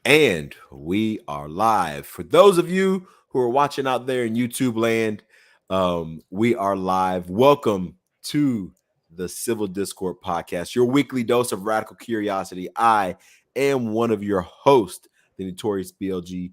And we are live. For those of you who are watching out there in YouTube land, we are live. Welcome to the Civil Discord Podcast, your weekly dose of radical curiosity. I am one of your hosts, the notorious BLG,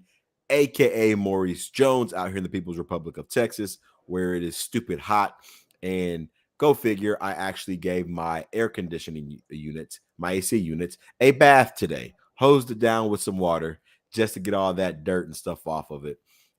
aka Maurice Jones, out here in the People's Republic of Texas, where it is stupid hot. And go figure, I actually gave my air conditioning units, my AC units, a bath today. Hosed it down with some water just to get all that dirt and stuff off of it.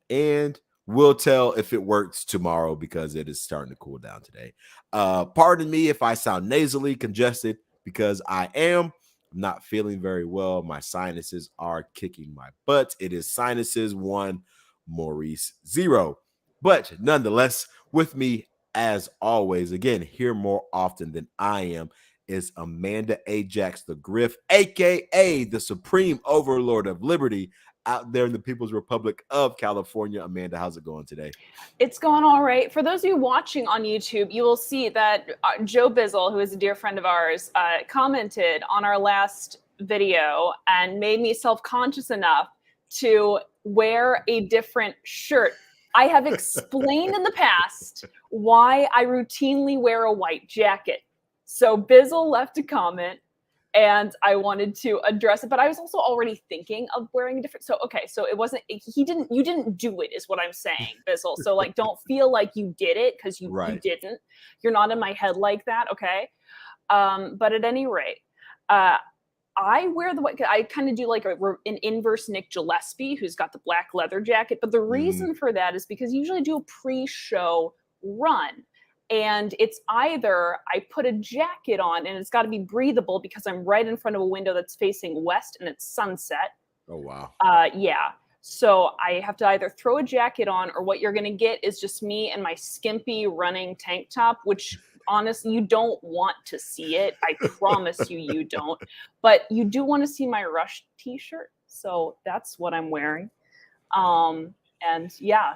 And we'll tell if it works tomorrow because it is starting to cool down today. Pardon me if I sound nasally congested because I am not feeling very well. My sinuses are kicking my butt. It is sinuses 1, Maurice 0. But nonetheless, with me as always, again, here more often than I am, is Amanda Ajax the Griff, aka the Supreme Overlord of Liberty, out there in the People's Republic of California. Amanda, how's it going today? It's going all right. For those of you watching on YouTube, you will see that Joe Bizzle, who is a dear friend of ours, commented on our last video and made me self-conscious enough to wear a different shirt. I have explained in the past why I routinely wear a white jacket. So Bizzle left a comment and I wanted to address it, but I was also already thinking of wearing a different. So, okay. So it wasn't, you didn't do it is what I'm saying, Bizzle. So like, don't feel like you did it because you didn't. You're not in my head like that. Okay. But at any rate, I wear the white, I kind of do like an inverse Nick Gillespie, who's got the black leather jacket. But the reason for that is because you usually do a pre-show run. And it's either I put a jacket on and it's got to be breathable because I'm right in front of a window that's facing west and it's sunset. Oh, wow. Yeah. So I have to either throw a jacket on or what you're going to get is just me and my skimpy running tank top, which honestly, you don't want to see it. I promise you, you don't. But you do want to see my Rush t-shirt. So that's what I'm wearing. And yeah,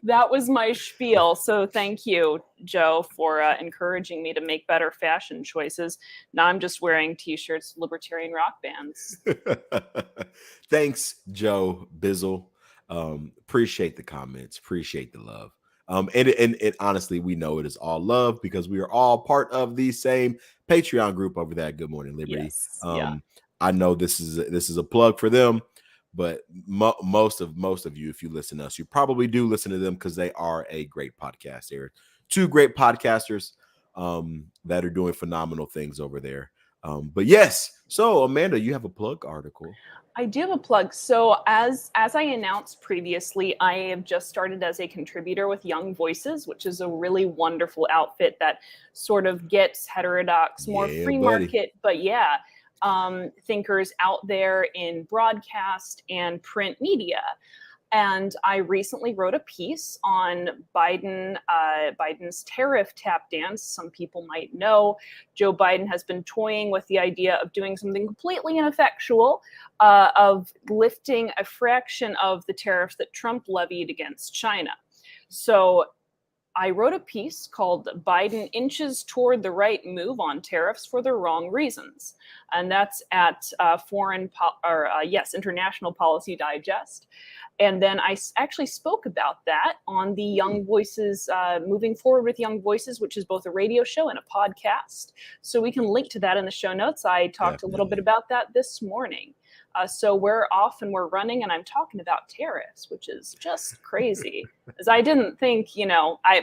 that was my spiel. So thank you, Joe, for encouraging me to make better fashion choices. Now I'm just wearing t-shirts, libertarian rock bands. Thanks, Joe Bizzle. Appreciate the comments. Appreciate the love. And honestly, we know it is all love because we are all part of the same Patreon group over there at Good Morning Liberty. Yes, yeah. I know this is a plug for them. But most of you, if you listen to us, you probably do listen to them because they are a great podcast. They're two great podcasters that are doing phenomenal things over there. But yes, so Amanda, you have a plug article. I do have a plug. So as I announced previously, I have just started as a contributor with Young Voices, which is a really wonderful outfit that sort of gets heterodox, more free market, but yeah. Thinkers out there in broadcast and print media. And I recently wrote a piece on Biden's tariff tap dance. Some people might know Joe Biden has been toying with the idea of doing something completely ineffectual, of lifting a fraction of the tariffs that Trump levied against China. So I wrote a piece called Biden Inches Toward the Right Move on Tariffs for the Wrong Reasons. And that's at International Policy Digest. And then I actually spoke about that on the Young Voices, Moving Forward with Young Voices, which is both a radio show and a podcast. So we can link to that in the show notes. I talked a little bit about that this morning. So we're off and we're running and I'm talking about tariffs, which is just crazy. As I didn't think,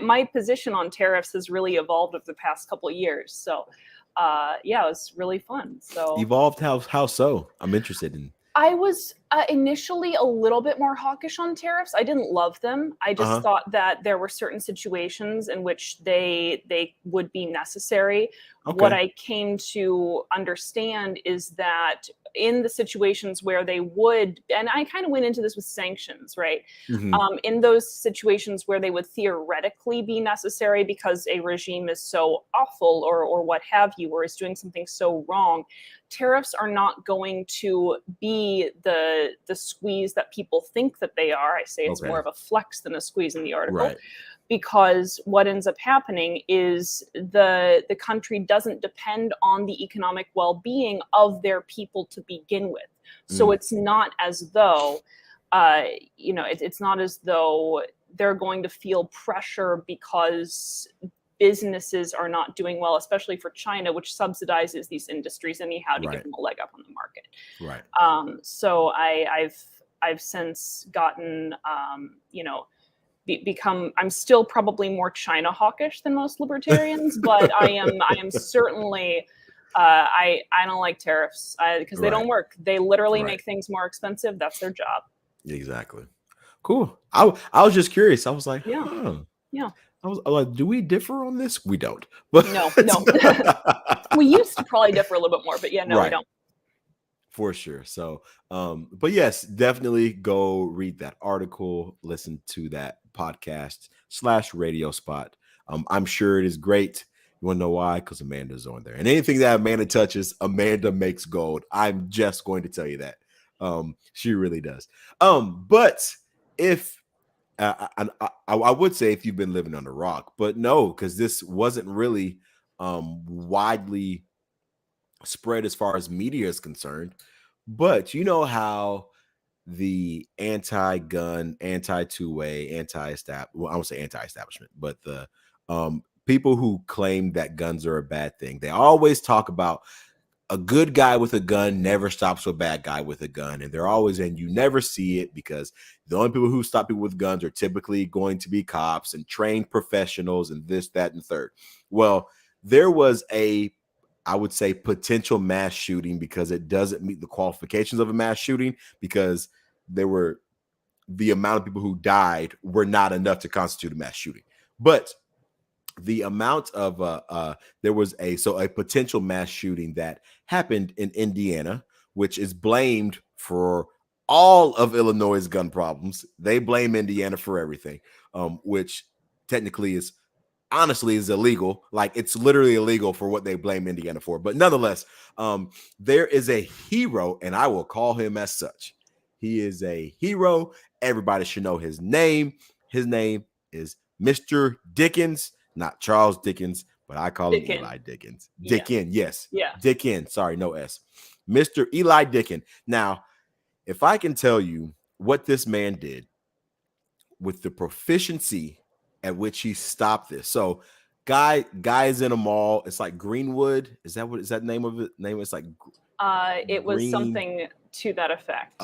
my position on tariffs has really evolved over the past couple of years. So yeah, it was really fun. So evolved how so? I'm interested in. I was initially a little bit more hawkish on tariffs. I didn't love them. I just thought that there were certain situations in which they would be necessary. Okay. What I came to understand is that in the situations where they would, and I kind of went into this with sanctions, right? Mm-hmm. In those situations where they would theoretically be necessary because a regime is so awful or what have you, or is doing something so wrong, tariffs are not going to be the the squeeze that people think that they are. I say it's more of a flex than a squeeze in the article. Right. Because what ends up happening is the country doesn't depend on the economic well-being of their people to begin with. So it's not as though, it's not as though they're going to feel pressure because businesses are not doing well, especially for China, which subsidizes these industries anyhow to give them a leg up on the market. Right. So I've since gotten, I'm still probably more China hawkish than most libertarians, but I am certainly I don't like tariffs because they don't work. They literally make things more expensive. That's their job. Exactly. Cool. I was just curious. I was like, yeah. I was like, do we differ on this? We don't. But no. We used to probably differ a little bit more, but yeah, no, we don't. For sure. So, but yes, definitely go read that article, listen to that podcast / radio spot. I'm sure it is great. You want to know why? Because Amanda's on there. And anything that Amanda touches, Amanda makes gold. I'm just going to tell you that. She really does. But if I would say if you've been living on a rock, but no, because this wasn't really widely spread as far as media is concerned. But you know how the anti-gun, anti-two-way, I won't say anti-establishment, but the people who claim that guns are a bad thing, they always talk about a good guy with a gun never stops a bad guy with a gun. And they're always, and you never see it because the only people who stop people with guns are typically going to be cops and trained professionals and this, that, and third. Well, there was I would say potential mass shooting because it doesn't meet the qualifications of a mass shooting because the amount of people who died were not enough to constitute a mass shooting. But the amount of there was a potential mass shooting that happened in Indiana, which is blamed for all of Illinois' gun problems. They blame Indiana for everything, which technically is honestly is illegal. Like it's literally illegal for what they blame Indiana for. But nonetheless, there is a hero, and I will call him as such. He is a hero. Everybody should know his name. His name is Mr. Dickens, not Charles Dickens, but I call him Eli Dickens. Dickin, yes. Yeah. Dickin, sorry, no S. Mr. Eli Dickin. Now, if I can tell you what this man did with the proficiency at which he stopped this. So guys in a mall, it's like Greenwood. Is that the name of it? It's like it was something to that effect.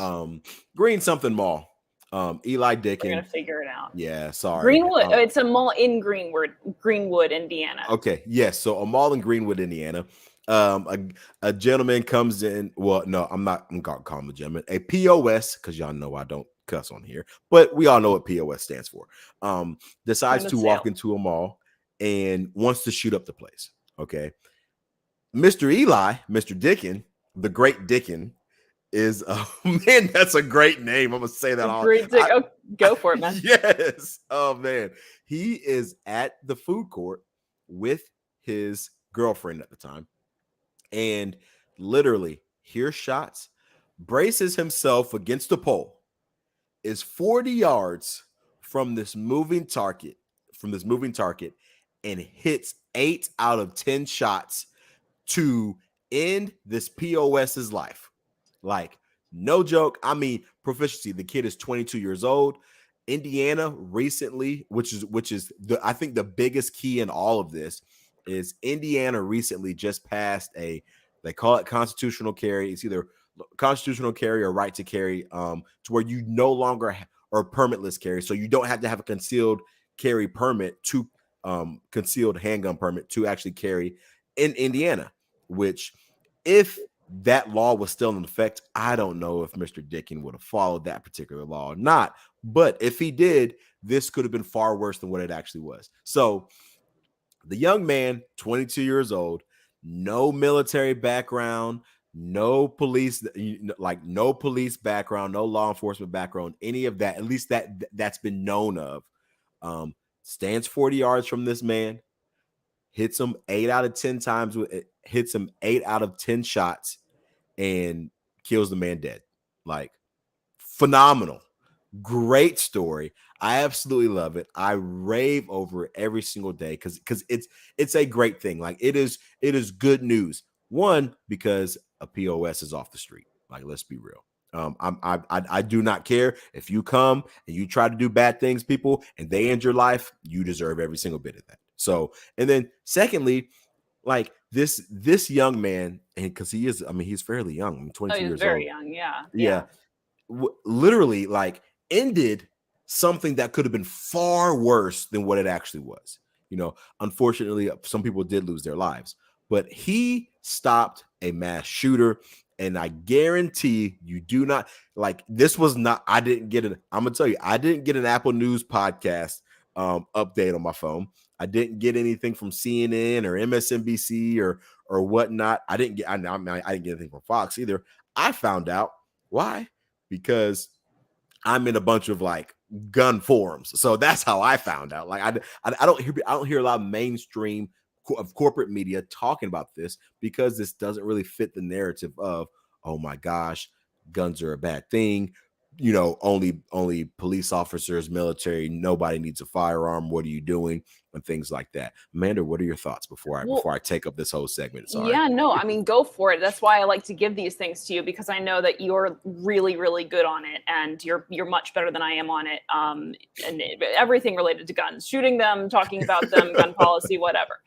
Green something mall. Eli Dickin. We're gonna figure it out. Yeah, sorry. Greenwood. It's a mall in Greenwood, Indiana. Okay, yes. So a mall in Greenwood, Indiana. A gentleman comes in. Well, no, I'm gonna call him a gentleman. A POS, because y'all know I don't cuss on here, but we all know what POS stands for. Decides to walk into a mall and wants to shoot up the place. Okay. Mr. Dickin, the great Dickin, is man, that's a great name. I'm gonna say that all. Go for it, man. Yes. Oh man. He is at the food court with his girlfriend at the time and literally hears shots, braces himself against the pole, is 40 yards from this moving target, and hits 8 out of 10 shots to end this POS's life. Like, no joke. I mean, proficiency. The kid is 22 years old. Indiana recently, which is I think the biggest key in all of this is Indiana recently just passed they call it constitutional carry. It's either constitutional carry or right to carry, to where you no longer or permitless carry. So you don't have to have a concealed carry permit to concealed handgun permit to actually carry in Indiana, which if that law was still in effect, I don't know if Mr. Dickin would have followed that particular law or not. But if he did, this could have been far worse than what it actually was. So the young man, 22 years old, no military background, no police, no police background, no law enforcement background, any of that, at least that's been known of, stands 40 yards from this man, hits him 8 out of 10 times, hits him 8 out of 10 shots, and kills the man dead. Like, phenomenal. Great story. I absolutely love it. I rave over it every single day because it's a great thing. Like it is good news. One, because a POS is off the street. Like, let's be real. I do not care if you come and you try to do bad things, people, and they end your life. You deserve every single bit of that. So, and then secondly, like this young man, and because he is, I mean, he's fairly young. I mean, Oh, 22 he's years very old. young. Yeah. Yeah, literally like ended something that could have been far worse than what it actually was. You know, unfortunately, some people did lose their lives, but he stopped a mass shooter. And I guarantee you do not like this was not, I didn't get an, I'm gonna tell you, I didn't get an Apple News podcast update on my phone. I didn't get anything from CNN or MSNBC or whatnot. I didn't get, I didn't get anything from Fox either. I found out why, because I'm in a bunch of like gun forums. So that's how I found out. Like I don't hear a lot of mainstream of corporate media talking about this because this doesn't really fit the narrative of, oh my gosh, guns are a bad thing. You know, only police officers, military, nobody needs a firearm. What are you doing? And things like that. Amanda, what are your thoughts before I take up this whole segment? Sorry. Yeah, no, I mean, go for it. That's why I like to give these things to you, because I know that you're really, really good on it, and you're much better than I am on it. And everything related to guns, shooting them, talking about them, gun policy, whatever.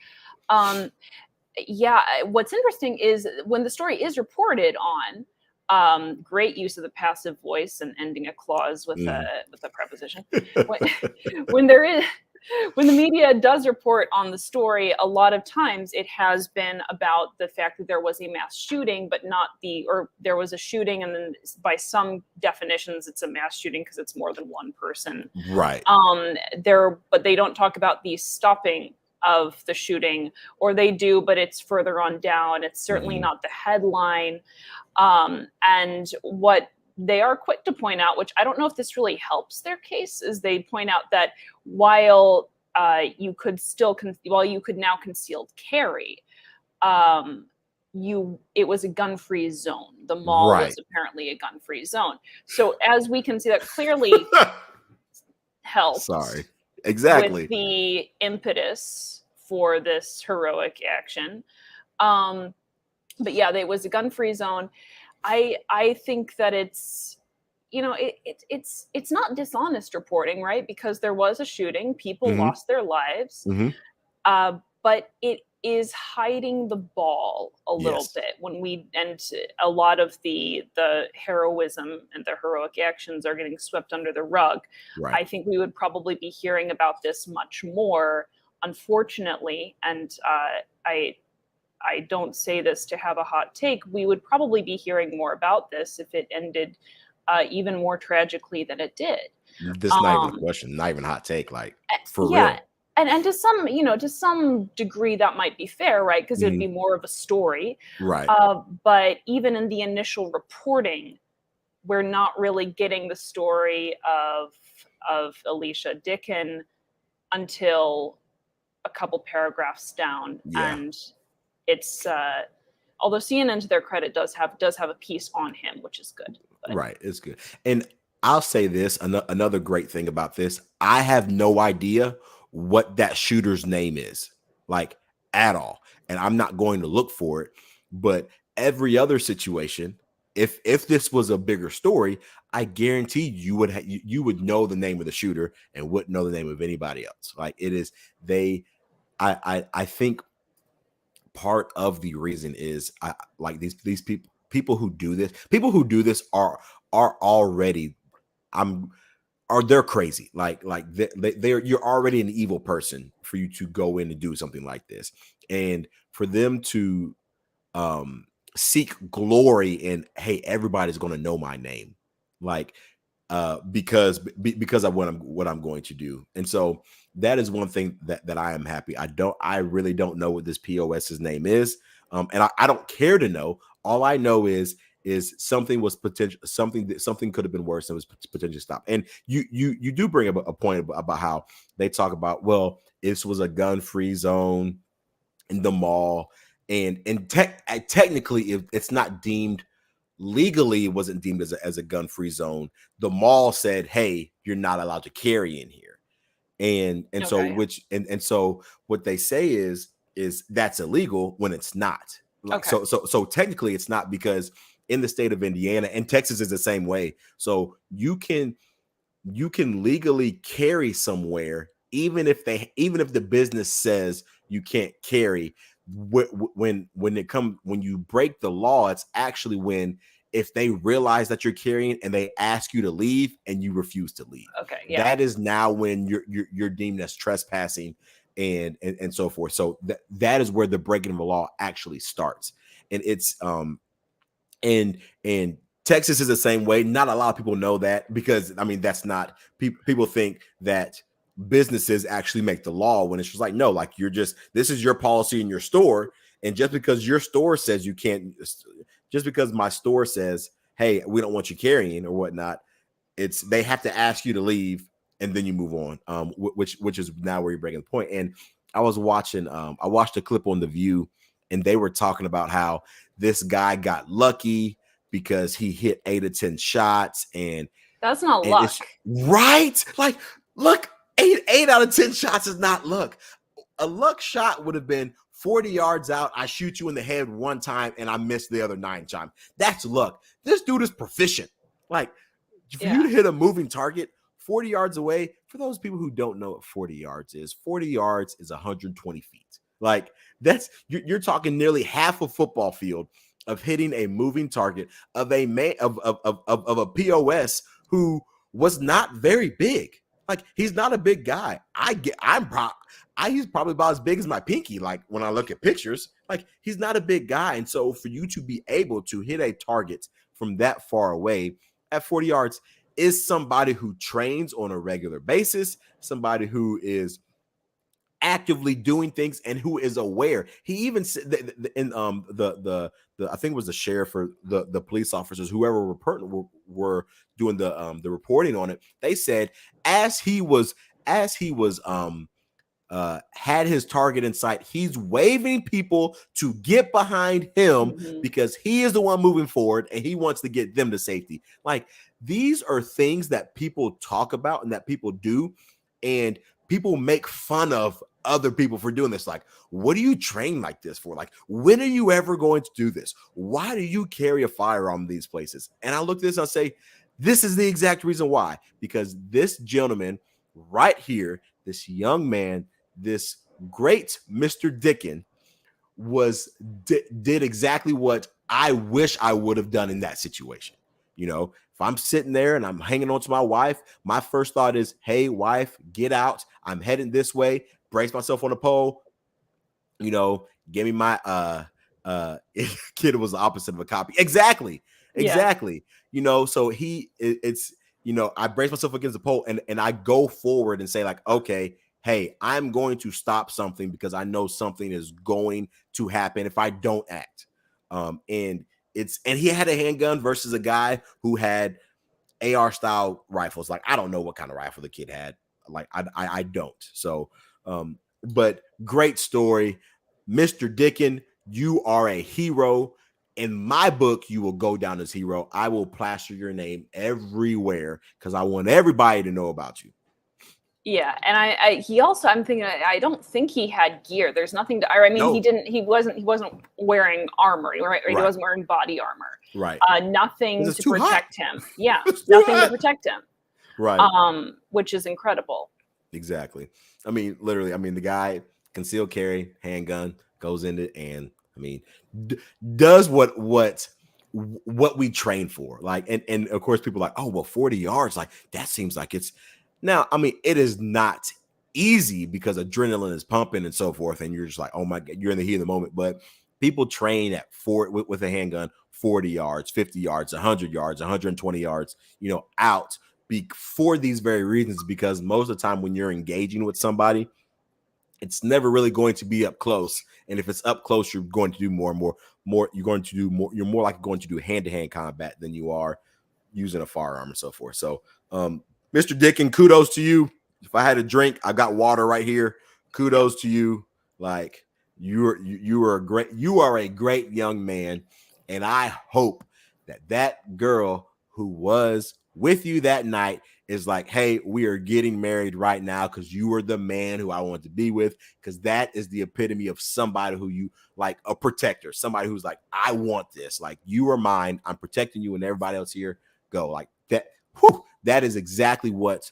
Yeah, what's interesting is when the story is reported on, great use of the passive voice and ending a clause with a preposition. When there is, when the media does report on the story, a lot of times it has been about the fact that there was a mass shooting, but not or there was a shooting, and then by some definitions, it's a mass shooting because it's more than one person. Right. But they don't talk about the stopping of the shooting, or they do, but it's further on down. It's certainly not the headline. And what they are quick to point out, which I don't know if this really helps their case, is they point out that while you could now concealed carry, it was a gun-free zone. The mall was apparently a gun-free zone. So as we can see, that clearly helped. Sorry. Exactly. With the impetus for this heroic action. But yeah, it was a gun-free zone. I think that it's, you know, it's not dishonest reporting, right? Because there was a shooting, people lost their lives, but it is hiding the ball a little bit and a lot of the heroism and the heroic actions are getting swept under the rug. Right. I think we would probably be hearing about this much more, unfortunately, and I don't say this to have a hot take. We would probably be hearing more about this if it ended even more tragically than it did. This is not even a question, not even a hot take, like for real. And to some degree that might be fair, right? Because it'd be more of a story. Right. But even in the initial reporting, we're not really getting the story of Alicia Dickin until a couple paragraphs down. Yeah. And it's although CNN, to their credit, does have a piece on him, which is good. But. Right, it's good. And I'll say this, another great thing about this, I have no idea what that shooter's name is, like, at all. And I'm not going to look for it. But every other situation, if this was a bigger story, I guarantee you would know the name of the shooter and wouldn't know the name of anybody else. Like, it is, I think part of the reason is like these people who do this are already they're crazy. Like they're you're already an evil person for you to go in and do something like this, and for them to seek glory in, hey, everybody's going to know my name, like because of what I'm going to do. And so that is one thing that I am happy. I really don't know what this POS's name is. And I don't care to know. All I know is something was something could have been worse and was potentially stopped. And you do bring up a point about how they talk about, well, this was a gun-free zone in the mall, and technically it's not deemed legally it wasn't deemed as a gun-free zone. The mall said, hey, you're not allowed to carry in here. And so Okay. which and so what they say is that's illegal when it's not. Like Okay. so technically it's not, because in the state of Indiana, and Texas is the same way. So you can legally carry somewhere even if the business says you can't carry. When you break the law, it's actually when, if they realize that you're carrying and they ask you to leave and you refuse to leave, Okay. Yeah. that is now when you're deemed as trespassing and so forth. So that is where the breaking of the law actually starts. And it's and Texas is the same way. Not a lot of people know that, because I mean that's not people think that businesses actually make the law, when it's just like, no, like this is your policy in your store, and just because your store says you can't, just because my store says, hey, we don't want you carrying or whatnot, they have to ask you to leave and then you move on. Which is now where you're breaking the point. And I watched a clip on The View, and they were talking about how this guy got lucky because he hit 8 or 10 shots, and that's not luck. It's right. Like, look, eight out of 10 shots is not luck. A luck shot would have been 40 yards out. I shoot you in the head one time and I miss the other 9 times. That's luck. This dude is proficient. Like, for you to hit a moving target 40 yards away, for those people who don't know what 40 yards is 120 feet. Like, you're talking nearly half a football field of hitting a moving target of a man of a POS who was not very big. Like, he's not a big guy. He's probably about as big as my pinky. Like, when I look at pictures, like, he's not a big guy. And so for you to be able to hit a target from that far away at 40 yards is somebody who trains on a regular basis, somebody who is actively doing things and who is aware. He even said the I think it was the sheriff or the police officers, whoever were doing the reporting on it. They said as he was had his target in sight, he's waving people to get behind him because he is the one moving forward and he wants to get them to safety. Like, these are things that people talk about and that people do, and people make fun of other people for doing this. Like, what do you train like this for? Like, when are you ever going to do this? Why do you carry a firearm in these places? And I look at this and I say, this is the exact reason why. Because this gentleman right here, this young man, this great Mr. Dickin, did exactly what I wish I would have done in that situation. You know, if I'm sitting there and I'm hanging on to my wife, my first thought is, hey, wife, get out. I'm heading this way. Brace myself on the pole. You know, give me my kid was the opposite of a copy. Exactly. You know, so it's you know, I brace myself against the pole and I go forward and say, like, okay, hey, I'm going to stop something because I know something is going to happen if I don't act. And he had a handgun versus a guy who had AR style rifles. Like, I don't know what kind of rifle the kid had. Like, I don't. So, but great story, Mr. Dickin. You are a hero. In my book, you will go down as hero. I will plaster your name everywhere because I want everybody to know about you. Yeah, and I'm thinking, I don't think he had gear. There's nothing to. I mean, no. He wasn't wearing armor, right? He wasn't wearing body armor, right? Nothing to protect him. Yeah, nothing to protect him, right? Which is incredible. Exactly. I mean, literally. I mean, the guy concealed carry, handgun, goes in it, and I mean, does what we train for. Like, and of course, people are like, oh, well, 40 yards, like that seems like it's. Now, I mean, it is not easy because adrenaline is pumping and so forth, and you're just like, oh my God, you're in the heat of the moment. But people train at with a handgun, 40 yards, 50 yards, 100 yards, 120 yards, you know, out for these very reasons. Because most of the time when you're engaging with somebody, it's never really going to be up close. And if it's up close, you're going to do more. You're going to do more. You're more likely going to do hand-to-hand combat than you are using a firearm and so forth. So, Mr. Dickin, kudos to you. If I had a drink, I've got water right here. Kudos to you. Like, you are a great young man, and I hope that girl who was with you that night is like, hey, we are getting married right now because you were the man who I want to be with, because that is the epitome of somebody who you like, a protector, somebody who's like, I want this, like, you are mine, I'm protecting you, and everybody else here go like that. Whew, that is exactly what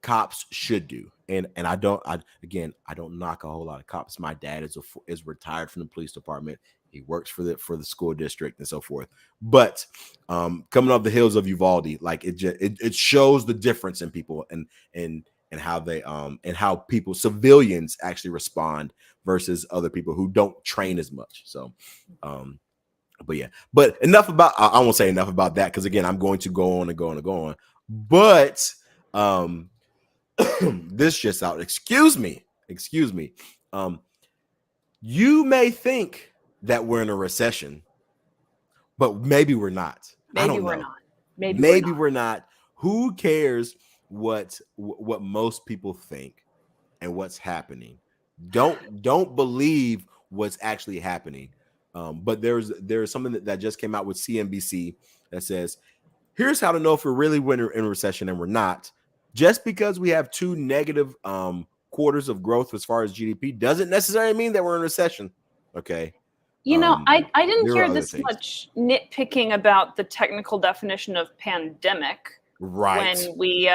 cops should do. And I don't knock a whole lot of cops. My dad is retired from the police department. He works for the school district and so forth. But coming off the hills of Uvalde, like it shows the difference in people and how they and how people, civilians, actually respond versus other people who don't train as much. So but yeah, but enough about, I won't say enough about that, because again, I'm going to go on and go on and go on. But this just out. Excuse me. You may think that we're in a recession, but maybe we're not. I don't know. Maybe we're not. Who cares what most people think and what's happening? Don't believe what's actually happening. But there's something that just came out with CNBC that says, here's how to know if we're really in a recession and we're not. Just because we have 2 negative quarters of growth as far as GDP doesn't necessarily mean that we're in a recession. Okay. I didn't hear this much nitpicking about the technical definition of pandemic. Right. When we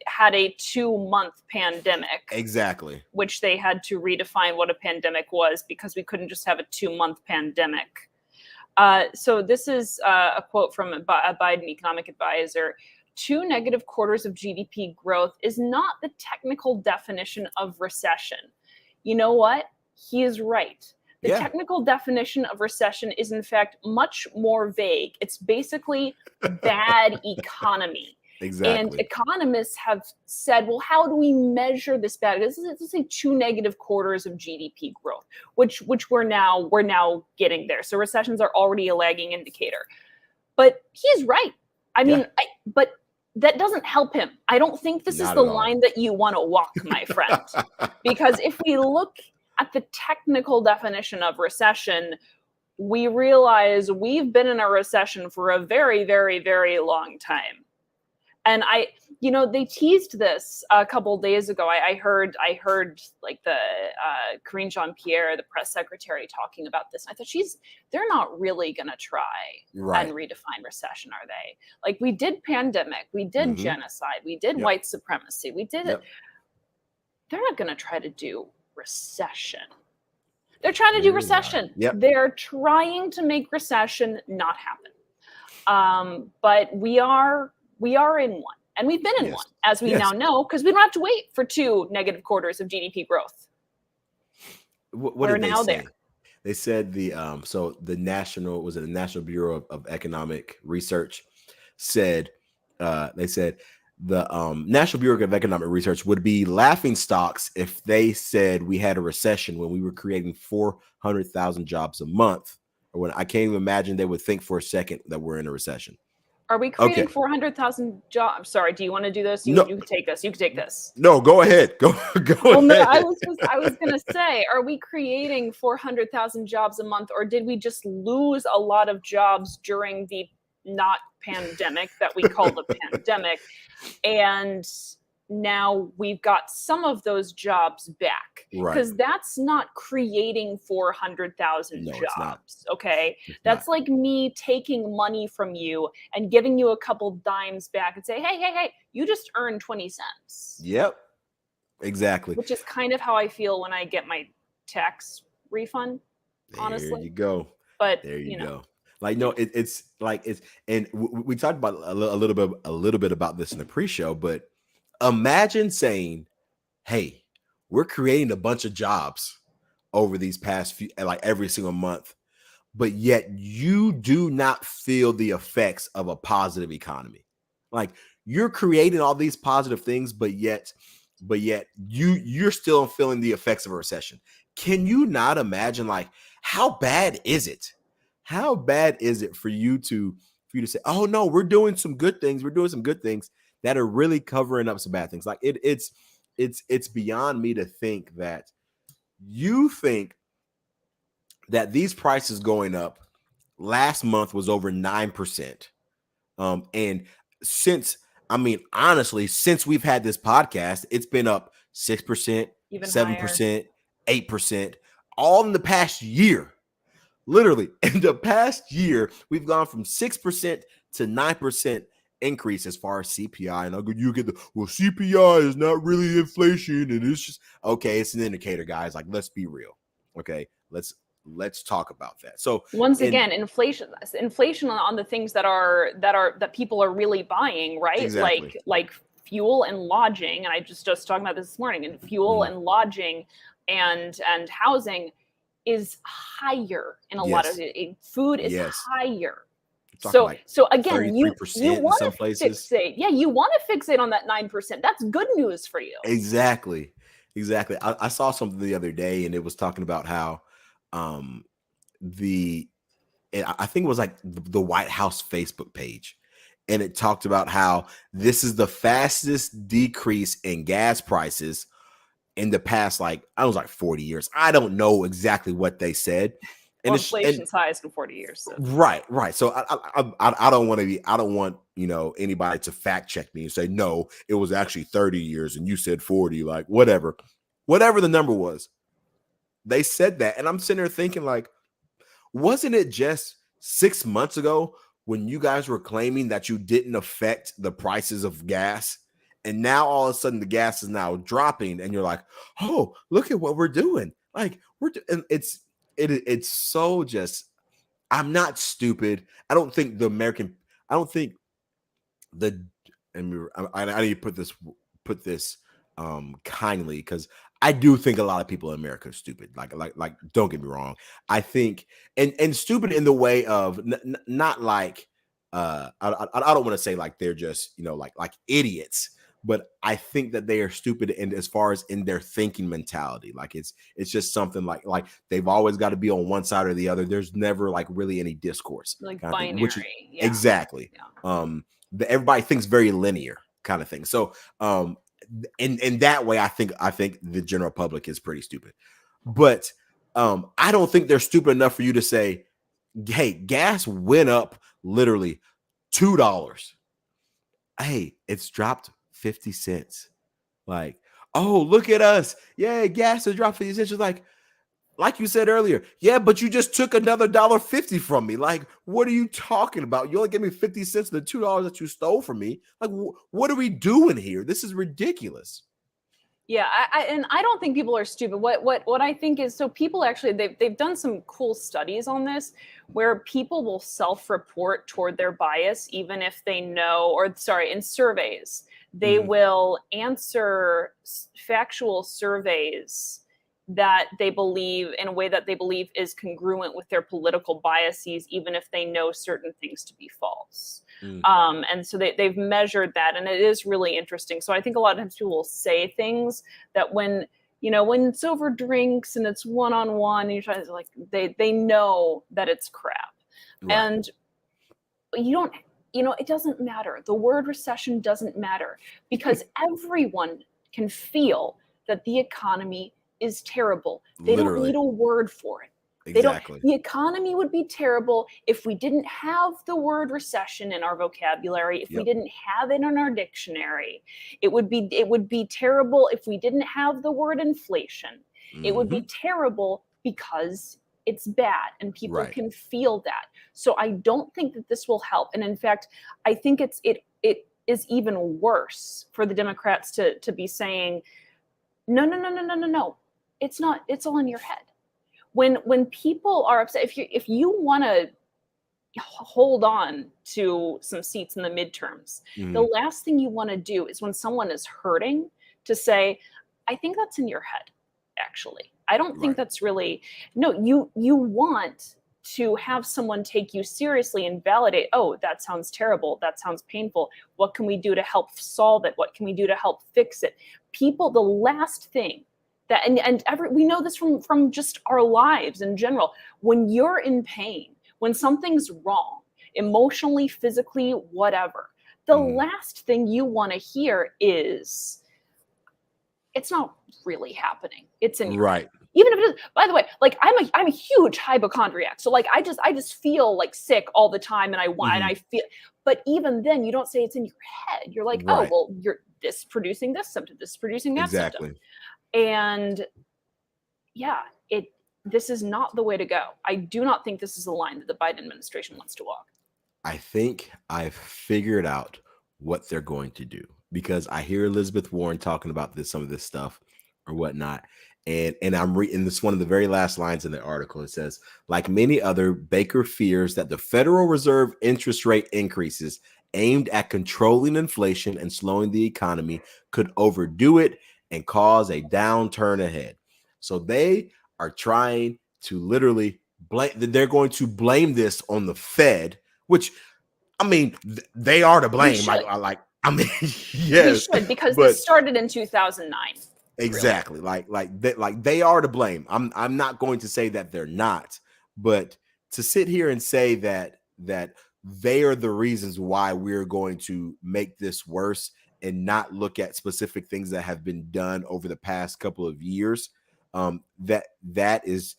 had a 2-month pandemic. Exactly. Which they had to redefine what a pandemic was, because we couldn't just have a 2-month pandemic. So this is a quote from a Biden economic advisor. 2 negative quarters of GDP growth is not the technical definition of recession. You know what? He is right. The technical definition of recession is, in fact, much more vague. It's basically bad economy. Exactly. And economists have said, well, how do we measure this bad? This is a 2 negative quarters of GDP growth, which we're now getting there. So recessions are already a lagging indicator. But he's right. I mean, but that doesn't help him. I don't think this is the line that you want to walk, my friend. Because if we look at the technical definition of recession, we realize we've been in a recession for a very, very, very long time. And they teased this a couple of days ago. I heard like the Karine Jean-Pierre, the press secretary, talking about this. And I thought, they're not really going to try and redefine recession, are they? Like, we did pandemic, we did genocide, we did white supremacy, we did it. They're not going to try to do recession. They're trying to do recession. They're trying to make recession not happen. But we are in one, and we've been in one, as we now know, because we don't have to wait for 2 negative quarters of GDP growth. What did they say? They said the National Bureau of Economic Research said the National Bureau of Economic Research would be laughing stocks if they said we had a recession when we were creating 400,000 jobs a month. Or when I can't even imagine they would think for a second that we're in a recession. Are we creating 400,000 jobs? Sorry, do you want to do this? You can take this. You can take this. No, go ahead. Go ahead. No, I was going to say, are we creating 400,000 jobs a month, or did we just lose a lot of jobs during the not pandemic that we call the pandemic? And now we've got some of those jobs back, because that's not creating 400,000 jobs. Okay, that's like me taking money from you and giving you a couple dimes back and say, hey, you just earned 20 cents. Yep, exactly. Which is kind of how I feel when I get my tax refund. Honestly, there you go. But there you go. Like, no, it's like and we talked about a little bit about this in the pre-show, but imagine saying, hey, we're creating a bunch of jobs over these past few, like every single month, but yet you do not feel the effects of a positive economy. Like, you're creating all these positive things, but yet you're still feeling the effects of a recession. Can you not imagine, like, how bad is it? How bad is it for you to say, oh no, we're doing some good things. We're doing some good things that are really covering up some bad things. Like, it's beyond me to think that you think that these prices going up last month was over 9%. And honestly, since we've had this podcast, it's been up 6%, Even higher. 7%, 8%, all in the past year. Literally, in the past year, we've gone from 6% to 9% increase as far as CPI. And you get CPI is not really inflation, and it's just okay. It's an indicator, guys. Like, let's be real. Okay, let's talk about that. So once again, inflation on the things that people are really buying, right? Exactly. Like fuel and lodging. And I just talking about this morning. And fuel and lodging and housing is higher in a lot of food is higher. So again, you want to fixate. Yeah, you want to fixate on that 9%. That's good news for you. Exactly. I saw something the other day, and it was talking about how I think it was like the White House Facebook page, and it talked about how this is the fastest decrease in gas prices in the past, like, I was like 40 years. I don't know exactly what they said. And inflation's highest in 40 years. So. Right. So I don't want anybody to fact check me and say, no, it was actually 30 years and you said 40, like whatever the number was. They said that. And I'm sitting there thinking, like, wasn't it just 6 months ago when you guys were claiming that you didn't affect the prices of gas? And now all of a sudden the gas is now dropping, and you're like, oh, look at what we're doing. Like and it's so just, I'm not stupid. I don't think I need to put this kindly, because I do think a lot of people in America are stupid. Like, don't get me wrong. I think, and stupid in the way of not like, I don't want to say like they're just, like idiots, but I think that they are stupid in as far as in their thinking mentality. Like it's just something like they've always got to be on one side or the other. There's never like really any discourse, like binary. Exactly. Yeah. Everybody thinks very linear kind of thing. So in that way, I think the general public is pretty stupid. But I don't think they're stupid enough for you to say, hey, gas went up literally $2. Hey, it's dropped 50 cents. Like, oh, look at us. Yeah, gas has dropped 50 cents. Just like you said earlier. Yeah, but you just took another $1.50 from me. Like, what are you talking about? You only gave me 50 cents of the $2 that you stole from me. Like, what are we doing here? This is ridiculous. Yeah, I don't think people are stupid. What I think is, so people actually, they've done some cool studies on this, where people will self-report toward their bias, even if they know, in surveys, they will answer factual surveys that they believe in a way that they believe is congruent with their political biases, even if they know certain things to be false. And so they've measured that, and it is really interesting. So I think a lot of times people will say things that when it's over drinks and it's one-on-one, you try to, like, they know that it's crap. Right. And it doesn't matter. The word recession doesn't matter, because everyone can feel that the economy is terrible. They don't need a word for it. Exactly. The economy would be terrible if we didn't have the word recession in our vocabulary, if we didn't have it in our dictionary. It would be terrible if we didn't have the word inflation. It would be terrible because it's bad and people can feel that. So I don't think that this will help. And in fact, I think it is even worse for the Democrats to be saying, no. It's not, it's all in your head. When people are upset, if you want to hold on to some seats in the midterms, the last thing you want to do is, when someone is hurting, to say, I think that's in your head, actually. I don't think that's really, no, you want to have someone take you seriously and validate, oh, that sounds terrible, that sounds painful. What can we do to help solve it? What can we do to help fix it? People, the last thing that, we know this from just our lives in general. When you're in pain, when something's wrong, emotionally, physically, whatever, the last thing you want to hear is, it's not really happening. It's in your head. Even if it is, by the way, like I'm a huge hypochondriac. So like I just feel like sick all the time, and I feel, but even then you don't say it's in your head. You're like, oh, Right. well, you're this producing this symptom, this producing that symptom. Exactly. And yeah, this is not the way to go. I do not think this is the line that the Biden administration wants to walk. I think I've figured out what they're going to do, because I hear Elizabeth Warren talking about some of this stuff or whatnot. And I'm reading this, one of the very last lines in the article. It says, like many other, Baker fears that the Federal Reserve interest rate increases aimed at controlling inflation and slowing the economy could overdo it and cause a downturn ahead. So they are trying to literally blame, they're going to blame this on the Fed, which, I mean, they are to blame. I mean, yes, we should, because but this started in 2009. exactly, really. like they are to blame. I'm not going to say that they're not, but to sit here and say that they are the reasons why we're going to make this worse and not look at specific things that have been done over the past couple of years, that is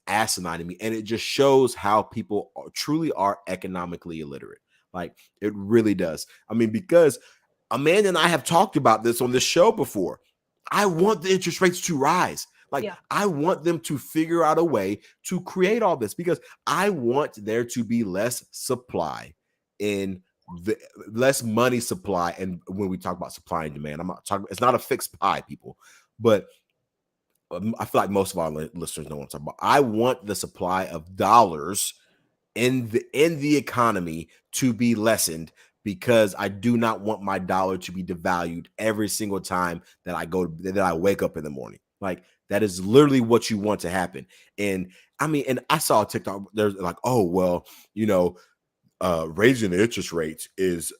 asinine to me. And it just shows how people truly are economically illiterate. Like, it really does. I mean, because Amanda and I have talked about this on this show before. I want the interest rates to rise. Like, I want them to figure out a way to create all this, because I want there to be less supply in less money supply. And when we talk about supply and demand, I'm not talking, it's not a fixed pie, people, but I feel like most of our listeners know what I'm talking about. I want the supply of dollars in the economy to be lessened, because I do not want my dollar to be devalued every single time that I wake up in the morning. Like, that is literally what you want to happen. And I mean, and I saw a TikTok, there's like, oh, well, raising the interest rates is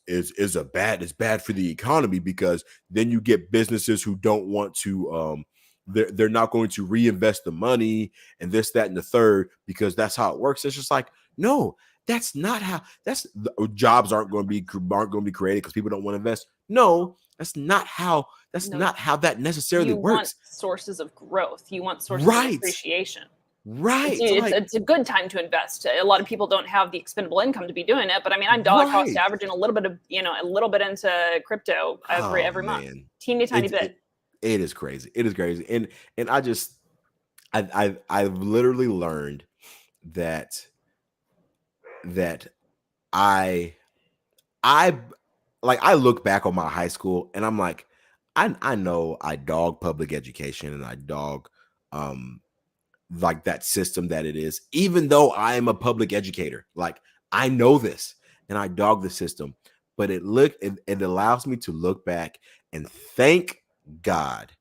bad for the economy, because then you get businesses who don't want to they're not going to reinvest the money and this, that, and the third, because that's how it works. It's just like, no, that's not how. Jobs aren't going to be created because people don't want to invest. No, that's not how. Not how that necessarily works. Want sources of growth. You want sources of appreciation. Right. It's a good time to invest. A lot of people don't have the expendable income to be doing it, but I mean, I'm dollar cost averaging a little bit into crypto every month, teeny tiny bit. It is crazy. It is crazy. And I've literally learned that I look back on my high school and I'm like, I know I dog public education and I dog like that system that it is, even though I am a public educator. Like, I know this and I dog the system, but it allows me to look back and thank God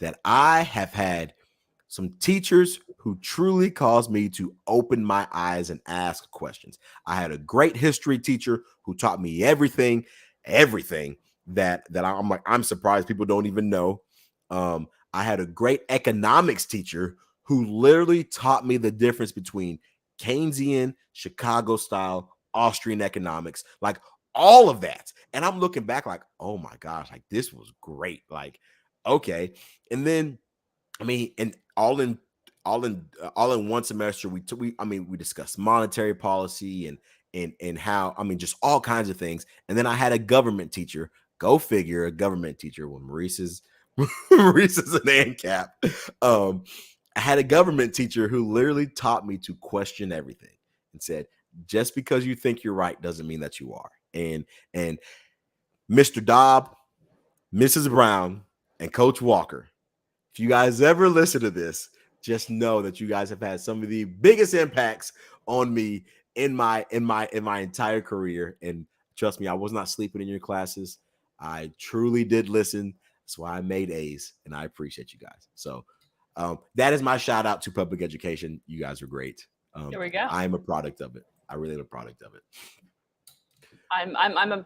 that I have had some teachers who truly caused me to open my eyes and ask questions. I had a great history teacher who taught me everything that I'm like, I'm surprised people don't even know. I had a great economics teacher who literally taught me the difference between Keynesian, Chicago style, Austrian economics, like all of that. And I'm looking back like, oh my gosh, like this was great. Like, okay. And then, I mean, and all in one semester, we discussed monetary policy and how, I mean, just all kinds of things. And then I had a government teacher, go figure, a government teacher when Maurice's an ANCAP. I had a government teacher who literally taught me to question everything and said, just because you think you're right doesn't mean that you are. And Mr. Dobb, Mrs. Brown, and Coach Walker, if you guys ever listen to this, just know that you guys have had some of the biggest impacts on me in my entire career. And trust me, I was not sleeping in your classes. I truly did listen. That's why I made A's, and I appreciate you guys. So that is my shout out to public education. You guys are great. There we go. I am a product of it. I really am a product of it. I'm a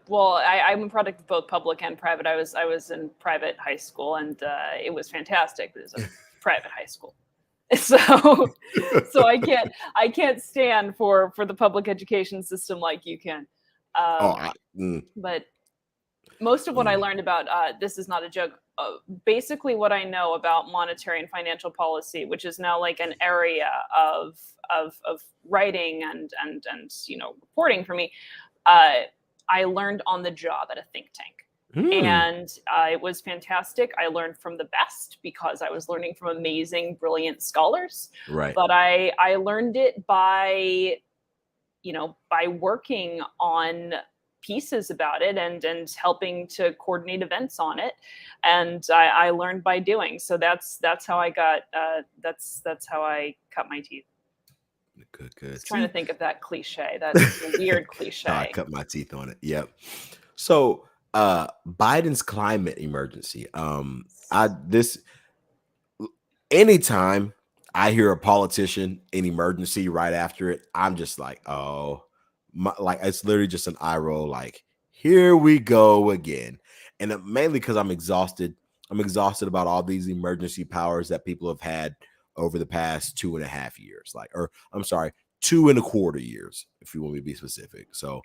product of both public and private. I was in private high school, and it was fantastic, but it was a private high school. So I can't stand for the public education system like you can. But Most of what I learned about this is not a joke. Basically, what I know about monetary and financial policy, which is now like an area of writing and reporting for me, I learned on the job at a think tank. And it was fantastic. I learned from the best because I was learning from amazing, brilliant scholars. Right. But I learned it by working on pieces about it and helping to coordinate events on it. And I learned by doing. So that's how I got that's how I cut my teeth. Good. I was trying to think of that cliche. That's a weird cliche. I cut my teeth on it. Yep. So Biden's climate emergency. Anytime I hear a politician in emergency right after it, I'm just like, oh, it's literally just an eye roll. Like, here we go again. And mainly because I'm exhausted. I'm exhausted about all these emergency powers that people have had over the past 2.5 years. 2.25 years, if you want me to be specific. So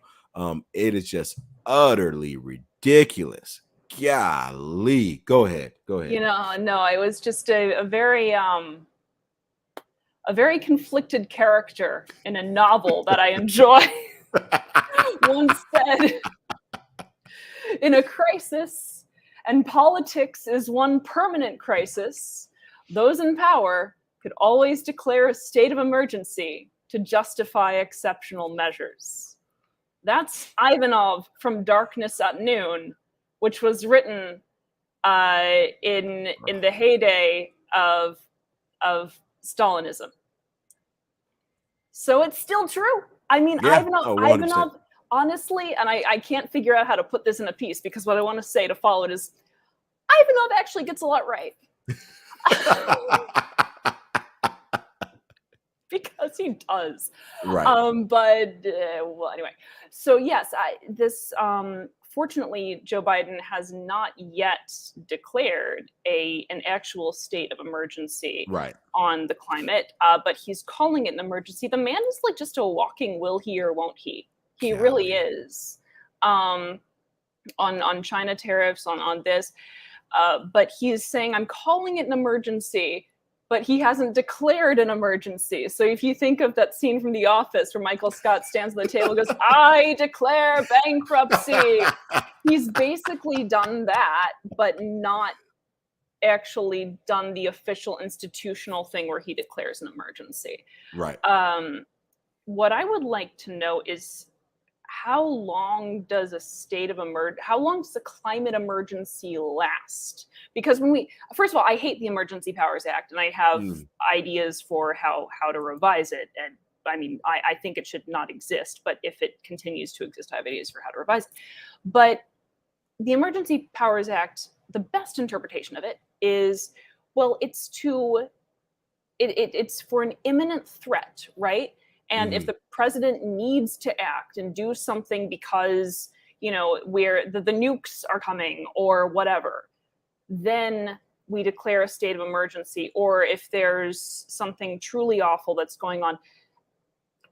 it is just utterly ridiculous. Golly. Go ahead. No, it was just a very conflicted character in a novel that I enjoy. Once said, in a crisis, and politics is one permanent crisis, those in power could always declare a state of emergency to justify exceptional measures. That's Ivanov from Darkness at Noon, which was written in the heyday of Stalinism. So it's still true. I mean, Yeah. Ivanov, honestly, and I can't figure out how to put this in a piece because what I want to say to follow it is Ivanov actually gets a lot right. Because he does. Right. Well, anyway. So yes, fortunately, Joe Biden has not yet declared an actual state of emergency on the climate, but he's calling it an emergency. The man is like just a walking will he or won't he. He really is. On China tariffs, on this. But he's saying, I'm calling it an emergency, but he hasn't declared an emergency. So if you think of that scene from The Office where Michael Scott stands on the table and goes, I declare bankruptcy. He's basically done that, but not actually done the official institutional thing where he declares an emergency. Right. What I would like to know is how long does how long does the climate emergency last? Because first of all, I hate the Emergency Powers Act, and I have ideas for how to revise it. And I mean, I think it should not exist, but if it continues to exist, I have ideas for how to revise it. But the Emergency Powers Act, the best interpretation of it is, well, it's for an imminent threat, right? And if the president needs to act and do something because, where the nukes are coming or whatever, then we declare a state of emergency. Or if there's something truly awful that's going on.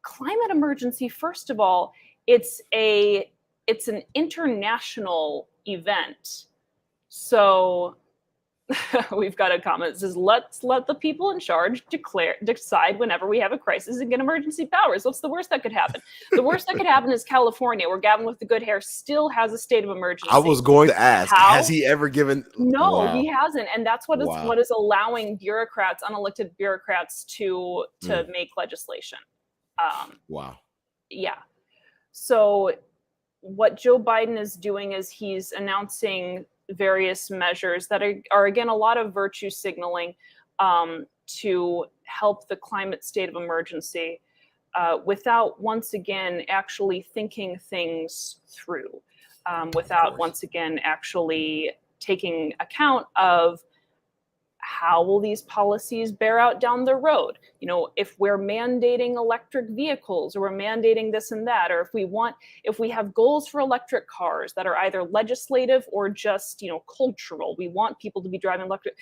Climate emergency, first of all, it's an international event. So we've got a comment that says, let's let the people in charge decide whenever we have a crisis and get emergency powers. What's the worst that could happen? The worst that could happen is California, where Gavin with the good hair still has a state of emergency. I was going to ask, has he ever given? No, he hasn't. And that's what is allowing unelected bureaucrats to make legislation. Yeah. So what Joe Biden is doing is he's announcing various measures that are again a lot of virtue signaling to help the climate state of emergency without once again actually thinking things through, without once again actually taking account of how will these policies bear out down the road? You know, if we're mandating electric vehicles, or we're mandating this and that, or if we have goals for electric cars that are either legislative or just, you know, cultural, we want people to be driving electric,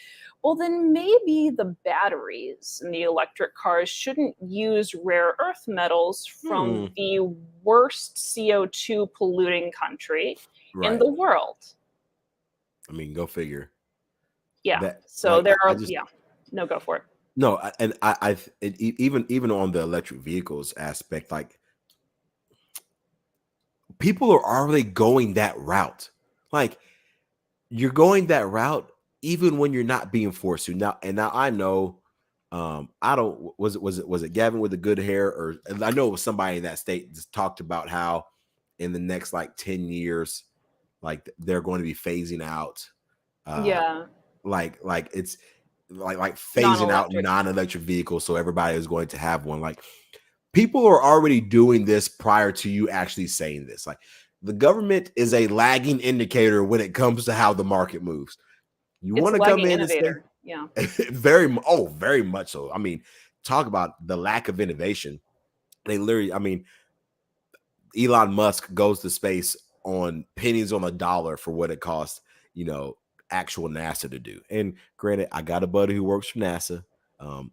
well, then maybe the batteries in the electric cars shouldn't use rare earth metals from the worst CO2 polluting country in Right. the world. I mean, go figure. Yeah. That So like there I are, just yeah, no, go for it. no, and even on the electric vehicles aspect, like people are already going that route. Like you're going that route even when you're not being forced to. Now I know I don't was it Gavin with the good hair, or I know it was somebody in that state just talked about how in the next like 10 years like they're going to be phasing out uh Yeah. like it's like phasing out Non-electric. non-electric vehicles, so everybody is going to have one. Like people are already doing this prior to you actually saying this. Like the government is a lagging indicator when it comes to how the market moves. You It's want a to come lagging in and say innovator. Yeah. very much so. I mean, talk about the lack of innovation. They literally, I mean, Elon Musk goes to space on pennies on a dollar for what it costs, you know, actual NASA to do. And granted, I got a buddy who works for NASA.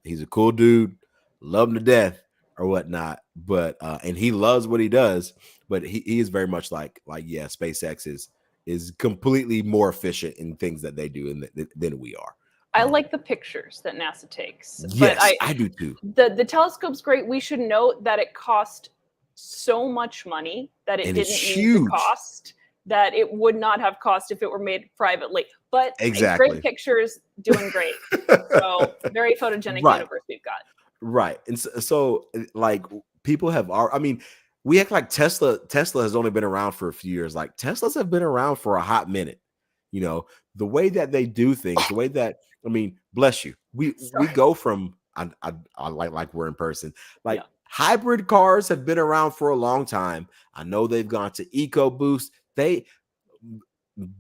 He's a cool dude, love him to death or whatnot. But and he loves what he does, but he is very much like yeah, SpaceX is completely more efficient in things that they do than we are. I like the pictures that NASA takes, but Yes, I do too. the telescope's great. We should note that it cost so much money that it And didn't it's need to huge. cost, that it would not have cost if it were made privately. But great Exactly. pictures, doing great. So very photogenic Right. universe we've got. Right. And so like people have I mean, we act like Tesla has only been around for a few years. Like Teslas have been around for a hot minute. You know, the way that they do things, the way that I mean, bless you. We Sorry. go from I like we're in person. Like Yeah. hybrid cars have been around for a long time. I know they've gone to EcoBoost. They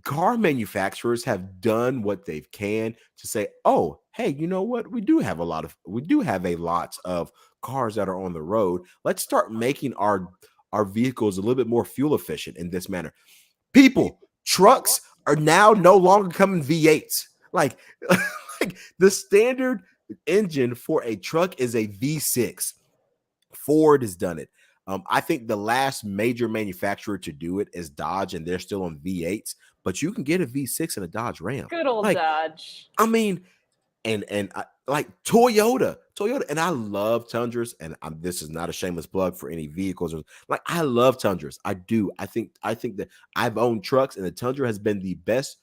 car manufacturers have done what they can to say, oh, hey, you know what? We do have a lot of cars that are on the road. Let's start making our vehicles a little bit more fuel efficient in this manner. People, trucks are now no longer coming V8s. Like, like the standard engine for a truck is a V6. Ford has done it. I think the last major manufacturer to do it is Dodge, and they're still on V8s. But you can get a V6 in a Dodge Ram. Good old Like, Dodge. I mean, and like Toyota, and I love Tundras. And this is not a shameless plug for any vehicles. Like, I love Tundras. I do. I think that I've owned trucks, and the Tundra has been the best,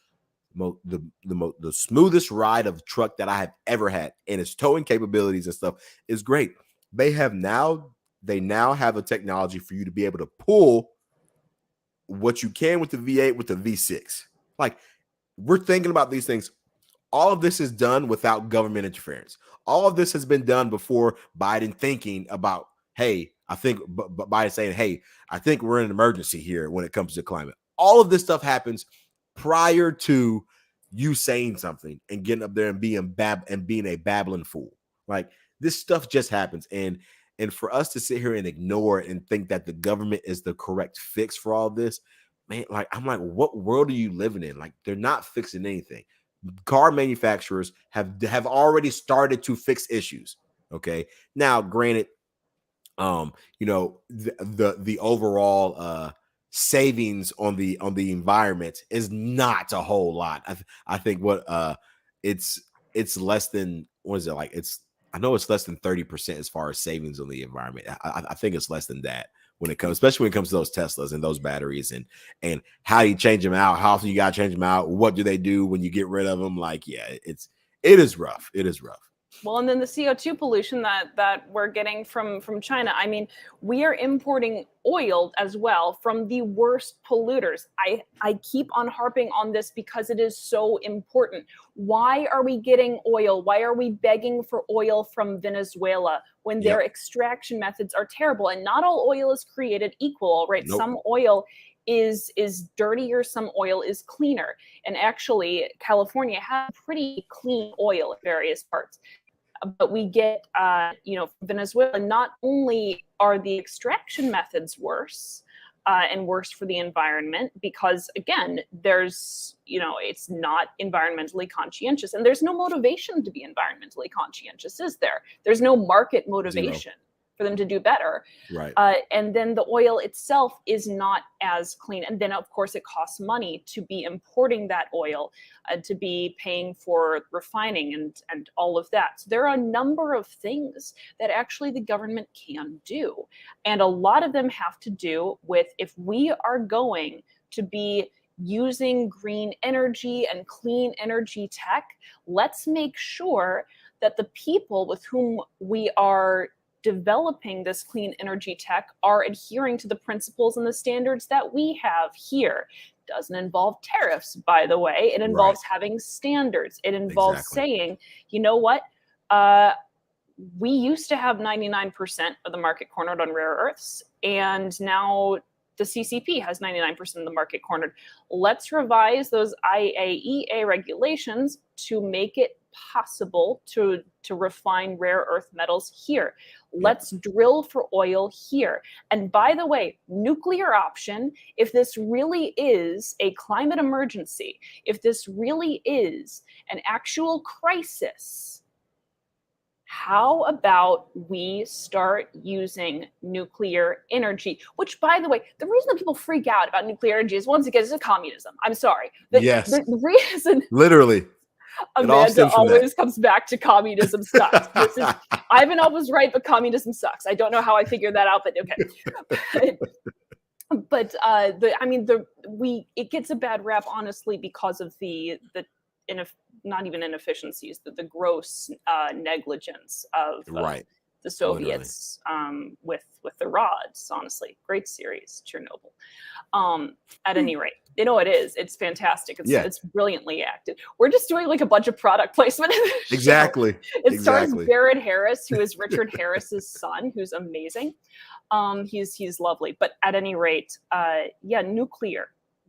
the smoothest ride of truck that I have ever had, and its towing capabilities and stuff is great. They now have a technology for you to be able to pull what you can with the V8 with the V6. Like, we're thinking about these things. All of this is done without government interference. All of this has been done before Biden thinking about, hey, I think Biden saying, hey, I think we're in an emergency here when it comes to climate. All of this stuff happens prior to you saying something and getting up there and being a babbling fool. Like, this stuff just happens. And for us to sit here and ignore it and think that the government is the correct fix for all this, man, like, I'm like, what world are you living in? Like, they're not fixing anything. Car manufacturers have already started to fix issues. Okay. Now, granted, you know, the overall savings on the environment is not a whole lot. I think it's less than, what is it, like, I know it's less than 30% as far as savings on the environment. I think it's less than that when it comes, especially when it comes to those Teslas and those batteries, and how you change them out, how often you got to change them out, what do they do when you get rid of them? Like, yeah, it is rough. It is rough. Well, and then the CO2 pollution that we're getting from China. I mean, we are importing oil as well from the worst polluters. I keep on harping on this because it is so important. Why are we getting oil? Why are we begging for oil from Venezuela when their Yep. extraction methods are terrible? And not all oil is created equal, right? Nope. Some oil is dirtier, some oil is cleaner. And actually, California has pretty clean oil in various parts. But we get, from Venezuela, not only are the extraction methods worse, and worse for the environment because, again, it's not environmentally conscientious. And there's no motivation to be environmentally conscientious, is there? There's no market motivation for them to do better. Right. And then the oil itself is not as clean. And then, of course, it costs money to be importing that oil, to be paying for refining and all of that. So there are a number of things that actually the government can do. And a lot of them have to do with, if we are going to be using green energy and clean energy tech, let's make sure that the people with whom we are developing this clean energy tech are adhering to the principles and the standards that we have here. Doesn't involve tariffs, by the way. It involves having standards. It involves saying, you know what? We used to have 99% of the market cornered on rare earths, and now the CCP has 99% of the market cornered. Let's revise those IAEA regulations to make it possible to refine rare earth metals here. Let's drill for oil here. And by the way, nuclear option, if this really is a climate emergency, if this really is an actual crisis, how about we start using nuclear energy? Which, by the way, the reason that people freak out about nuclear energy is, once again, it's communism. I'm sorry. The reason... Literally. Amanda always comes back to communism sucks. Ivanov was right, but communism sucks. I don't know how I figured that out, but okay. It gets a bad rap, honestly, because of not even inefficiencies, the gross negligence of the Soviets with the rods. Honestly, great series, Chernobyl. At any rate, it is. It's fantastic. It's brilliantly acted. We're just doing like a bunch of product placement. Exactly. It stars Jared Harris, who is Richard Harris's son, who's amazing. He's lovely. But at any rate, nuclear.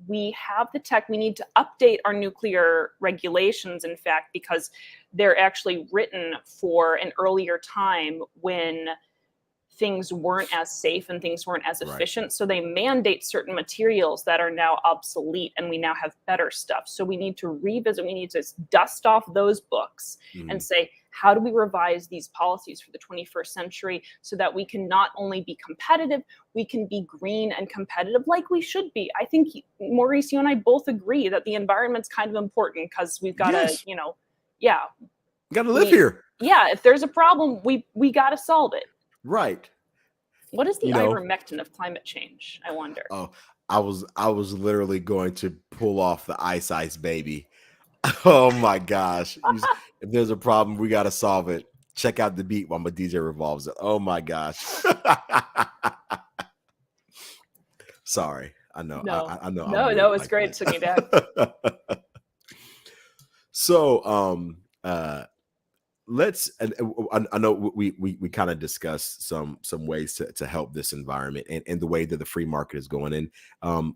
We have the tech. We need to update our nuclear regulations, in fact, because they're actually written for an earlier time when things weren't as safe and things weren't as efficient. So they mandate certain materials that are now obsolete, and we now have better stuff. So we need to revisit, we need to dust off those books and say, how do we revise these policies for the 21st century so that we can not only be competitive, we can be green and competitive like we should be? I think, Maurice, you and I both agree that the environment's kind of important because we've got to, got to live here. Yeah, if there's a problem, we got to solve it. Right. What is the ivermectin of climate change, I wonder? Oh, I was literally going to pull off the ice baby. Oh my gosh. If there's a problem, we got to solve it. Check out the beat while my DJ revolves it. Oh my gosh. Sorry. I know. No, I know. No, it's great. It took me back. So, I know we kind of discussed some ways to help this environment and the way that the free market is going in.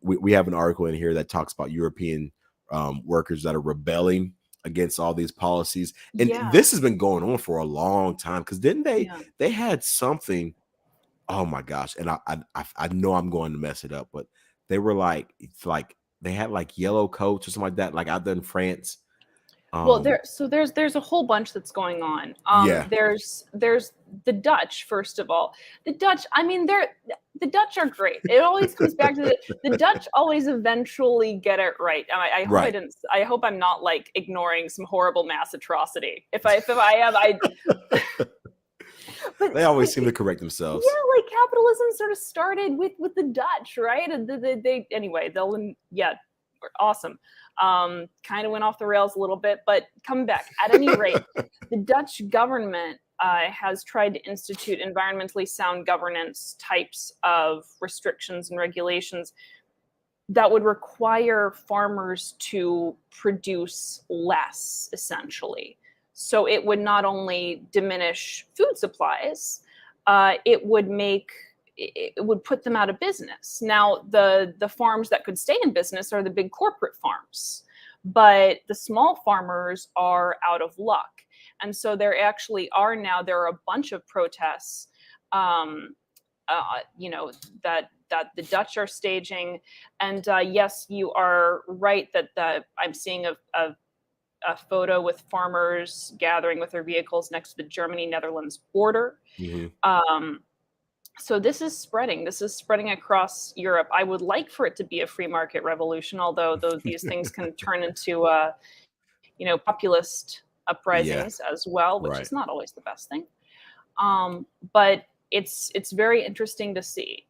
We have an article in here that talks about European workers that are rebelling against all these policies, and this has been going on for a long time. Because didn't they had something? Oh my gosh! And I know I'm going to mess it up, but they were like they had like yellow coats or something like that, like out there in France. Well, there's a whole bunch that's going on. There's the Dutch, first of all. The Dutch, I mean, the Dutch are great. It always comes back to the Dutch always eventually get it right. And I hope I'm not like ignoring some horrible mass atrocity. If I am, But they always seem to correct themselves. Yeah, like capitalism sort of started with the Dutch, right? And awesome. Kind of went off the rails a little bit, but come back. At any rate, the Dutch government has tried to institute environmentally sound governance types of restrictions and regulations that would require farmers to produce less, essentially. So it would not only diminish food supplies, it would make it would put them out of business. Now, the farms that could stay in business are the big corporate farms, but the small farmers are out of luck. And so there are a bunch of protests, that the Dutch are staging. And yes, you are right that I'm seeing a photo with farmers gathering with their vehicles next to the Germany-Netherlands border. Mm-hmm. So this is spreading. This is spreading across Europe. I would like for it to be a free market revolution, although these things can turn into, populist Yeah, uprisings as well, which right. is not always the best thing. But it's very interesting to see.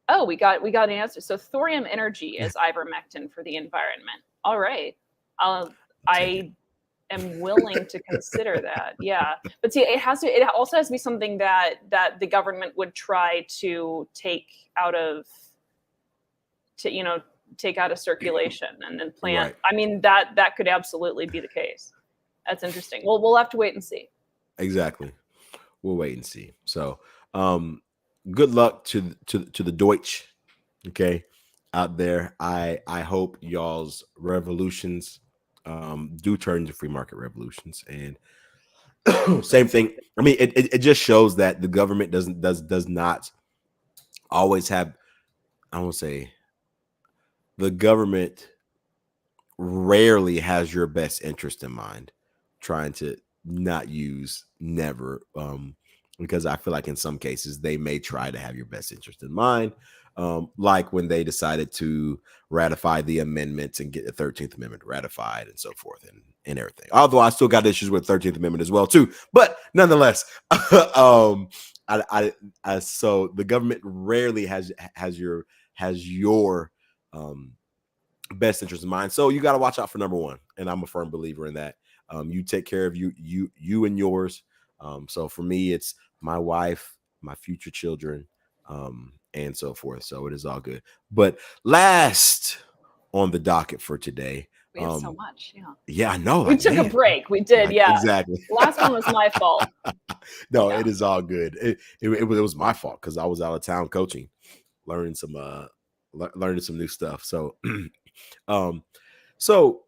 Oh, we got an answer. So thorium energy is ivermectin for the environment. All right. I am willing to consider that. Yeah. But see, it also has to be something that the government would try to take out of circulation and then plant. Right. I mean, that could absolutely be the case. That's interesting. Well, we'll have to wait and see. Exactly. We'll wait and see. So, good luck to the Deutsch, okay, out there. I hope y'all's revolutions do turn into free market revolutions. And same thing. I mean, it just shows that the government does not always have. I won't say the government rarely has your best interest in mind, trying to not use never, because I feel like in some cases they may try to have your best interest in mind, like when they decided to ratify the amendments and get the 13th Amendment ratified and so forth and everything. Although I still got issues with 13th Amendment as well too, but nonetheless, so the government rarely has your best interest in mind. So you got to watch out for number one. And I'm a firm believer in that. You take care of you and yours. So for me, it's my wife, my future children, and so forth. So it is all good. But last on the docket for today. We have so much. Yeah. Yeah, I know. We took a break. We did. Yeah. Exactly. Last one was my fault. No, yeah. It is all good. It was my fault because I was out of town coaching, learning some new stuff. So, so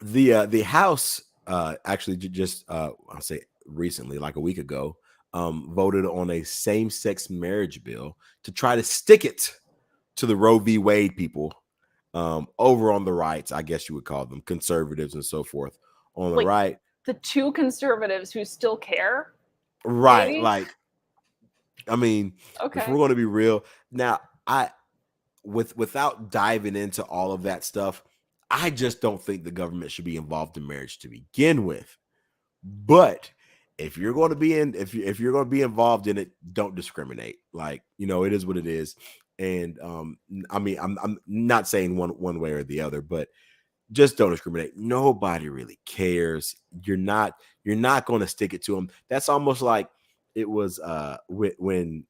the House actually just I'll say recently, like a week ago, voted on a same-sex marriage bill to try to stick it to the Roe v. Wade people over on the right. I guess you would call them conservatives and so forth on the right. The two conservatives who still care. Right. Maybe? Like, I mean, okay. If we're going to be real now, without diving into all of that stuff, I just don't think the government should be involved in marriage to begin with. But if you're going to be if you're going to be involved in it, don't discriminate. Like, it is what it is. And I mean, I'm not saying one way or the other, but just don't discriminate. Nobody really cares. You're not going to stick it to them. That's almost like it was when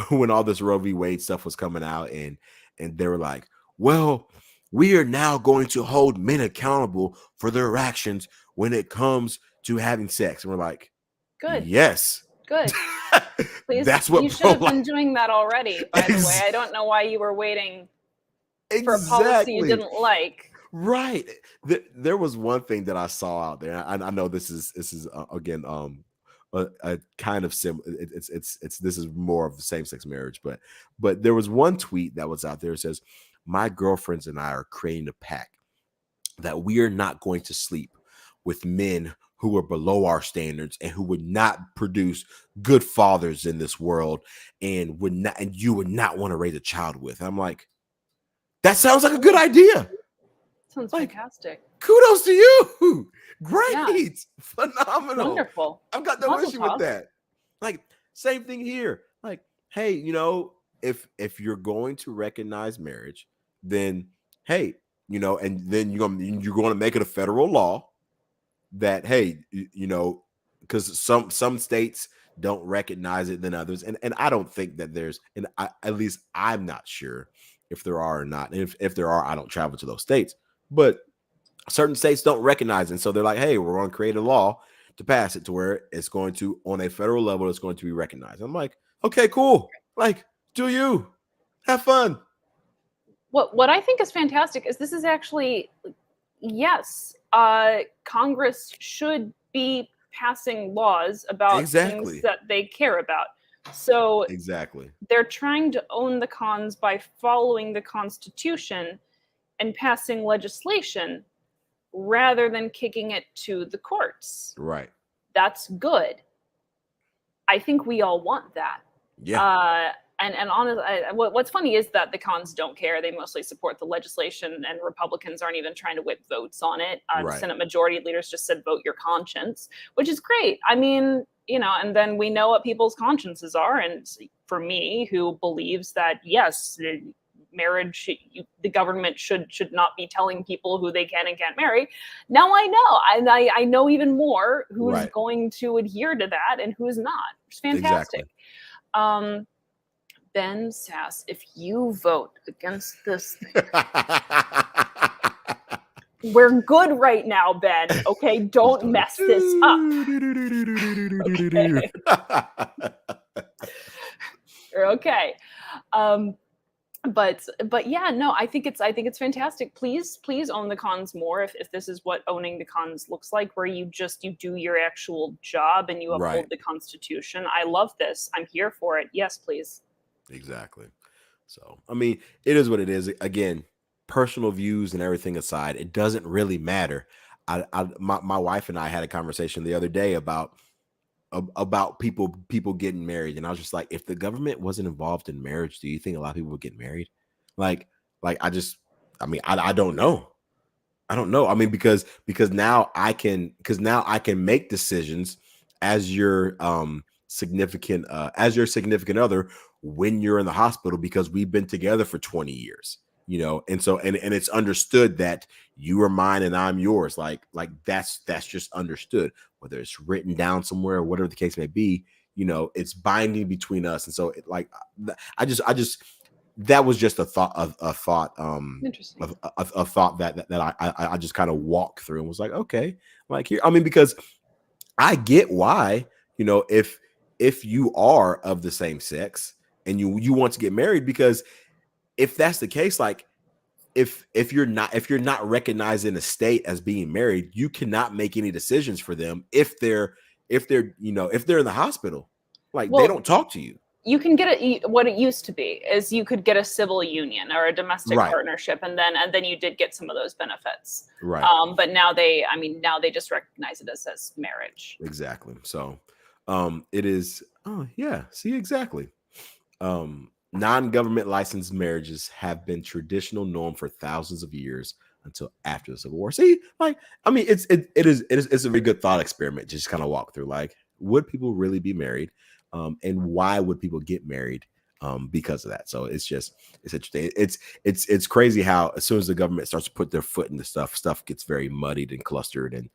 all this Roe v. Wade stuff was coming out, and they were like, well, we are now going to hold men accountable for their actions when it comes to having sex. And we're like, good. Yes. Good. Please, that's what you should have been doing that already, by the way. I don't know why you were waiting for a policy you didn't like. Right. There was one thing that I saw out there. I know this is again a kind of similar. This is more of the same-sex marriage, but there was one tweet that was out there. It says, "My girlfriends and I are creating a pact that we are not going to sleep with men who are below our standards and who would not produce good fathers in this world and you would not want to raise a child with." I'm like, that sounds like a good idea. Sounds fantastic. Kudos to you. Great. Yeah. Phenomenal. Wonderful. I've got no issue with that. Like, same thing here. Like, hey, if you're going to recognize marriage, then hey, and then you're going to make it a federal law that, hey, because some states don't recognize it than others. And I don't think that there's, and at least I'm not sure if there are or not. And if there are, I don't travel to those states. But certain states don't recognize it. And so they're like, hey, we're going to create a law to pass it to where it's going to, on a federal level, it's going to be recognized. I'm like, okay, cool. Like, Do you have fun? What I think is fantastic is this is actually, yes, Congress should be passing laws about things Exactly. that they care about. So Exactly. they're trying to own the cons by following the Constitution and passing legislation rather than kicking it to the courts. Right. That's good. I think we all want that. Yeah. And honestly, what's funny is that the cons don't care. They mostly support the legislation, and Republicans aren't even trying to whip votes on it. The Right. Senate majority leaders just said, vote your conscience, which is great. I mean, and then we know what people's consciences are. And for me, who believes that, yes, marriage, the government should not be telling people who they can and can't marry. Now I know, and I know even more who's Right. going to adhere to that and who's not. It's fantastic. Exactly. Ben Sass, if you vote against this thing, we're good right now, Ben. Okay, don't mess this up. Okay. Okay. But yeah, no, I think it's fantastic. Please own the cons more if this is what owning the cons looks like, where you do your actual job and you uphold Right. the Constitution. I love this. I'm here for it. Yes, please. Exactly. So, I mean, it is what it is. Again, personal views and everything aside, it doesn't really matter. My wife and I had a conversation the other day about people getting married, and I was just like, if the government wasn't involved in marriage, do you think a lot of people would get married? Like I don't know. I don't know. I mean, because now I can make decisions as your significant other when you're in the hospital, because we've been together for 20 years, and so and it's understood that you are mine and I'm yours. Like that's just understood, whether it's written down somewhere or whatever the case may be, it's binding between us. And so I just that was just a thought Interesting. a thought that I just kind of walked through and was like, okay, like here, I mean, because I get why, if you are of the same sex and you want to get married, because if that's the case, like if you're not recognized in a state as being married, you cannot make any decisions for them if they're if they're in the hospital. Like, they don't talk to you. You can get what it used to be is you could get a civil union or a domestic Right. partnership, and then you did get some of those benefits. Right. But now they just recognize it as marriage. Exactly. So it is. Oh yeah. See, exactly. Non-government licensed marriages have been traditional norm for thousands of years until after the Civil War. See, like, I mean, it's a very good thought experiment. Just kind of walk through, like, would people really be married, and why would people get married because of that? So it's interesting. It's crazy how as soon as the government starts to put their foot in the stuff gets very muddied and clustered. And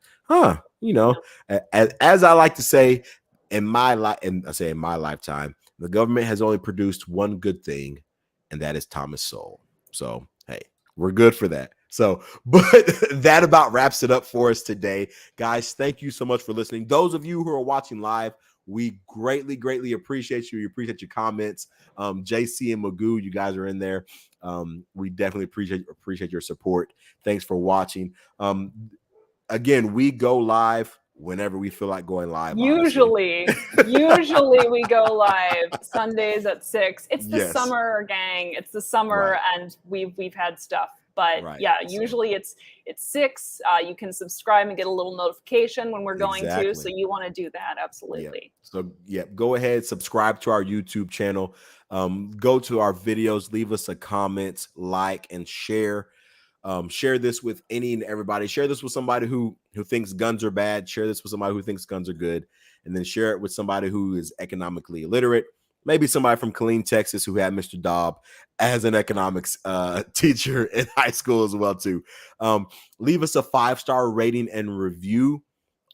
as I like to say, in my lifetime, the government has only produced one good thing, and that is Thomas Sowell. So, hey, we're good for that. So, but that about wraps it up for us today. Guys, thank you so much for listening. Those of you who are watching live, we greatly appreciate you. We appreciate your comments. JC and Magoo, you guys are in there. We definitely appreciate your support. Thanks for watching. Again, we go live whenever we feel like going live. Usually we go live Sundays at 6. It's the summer, gang. It's the summer, right. And we've had stuff. But right. Yeah, usually it's 6. You can subscribe and get a little notification when we're going to. So you want to do that, absolutely. So go ahead, subscribe to our YouTube channel. Go to our videos, leave us a comment, like, and share. Share this with any and everybody. Share this with somebody who thinks guns are bad. Share this with somebody who thinks guns are good. And then share it with somebody who is economically illiterate. Maybe somebody from Killeen, Texas, who had Mr. Dobb as an economics teacher in high school as well, too. Leave us a 5-star rating and review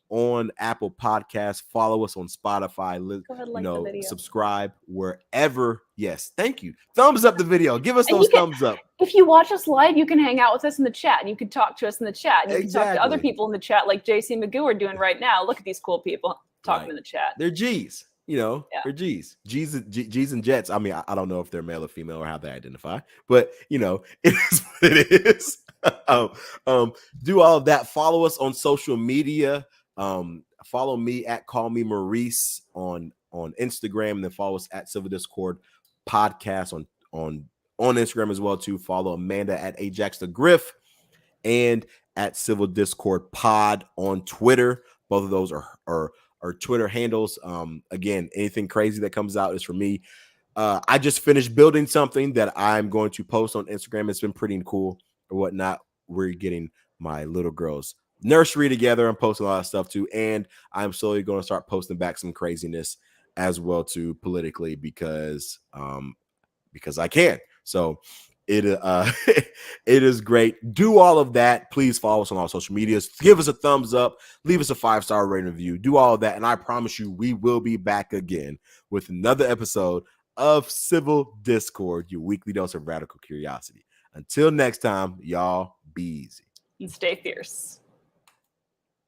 on Apple Podcasts. Follow us on Spotify. Go ahead, like the video. Subscribe wherever. Yes, thank you. Thumbs up the video. Give us those thumbs up. If you watch us live, you can hang out with us in the chat, and you can talk to us in the chat, and you can talk to other people in the chat, like JC Magoo are doing right now. Look at these cool people talking in the chat. They're G's. you know, Yeah. or G's. G's and Jets. I mean, I don't know if they're male or female or how they identify, but you know, it is what it is. um, do all of that. Follow us on social media. Follow me at Call Me Maurice on Instagram, and then follow us at Civil Discord Podcast on Instagram as well too. Follow Amanda at Ajax the Griff and at Civil Discord Pod on Twitter. Both of those are Twitter handles. Again, anything crazy that comes out is for me. I just finished building something that I'm going to post on Instagram. It's been pretty cool or whatnot. We're getting my little girl's nursery together. I'm posting a lot of stuff too, and I'm slowly going to start posting back some craziness as well too politically because I can. So it it is great. Do all of that. Please follow us on all social medias. Give us a thumbs up. Leave us a 5-star rating review. Do all of that, and I promise you, we will be back again with another episode of Civil Discord, your weekly dose of radical curiosity. Until next time, y'all be easy And stay fierce.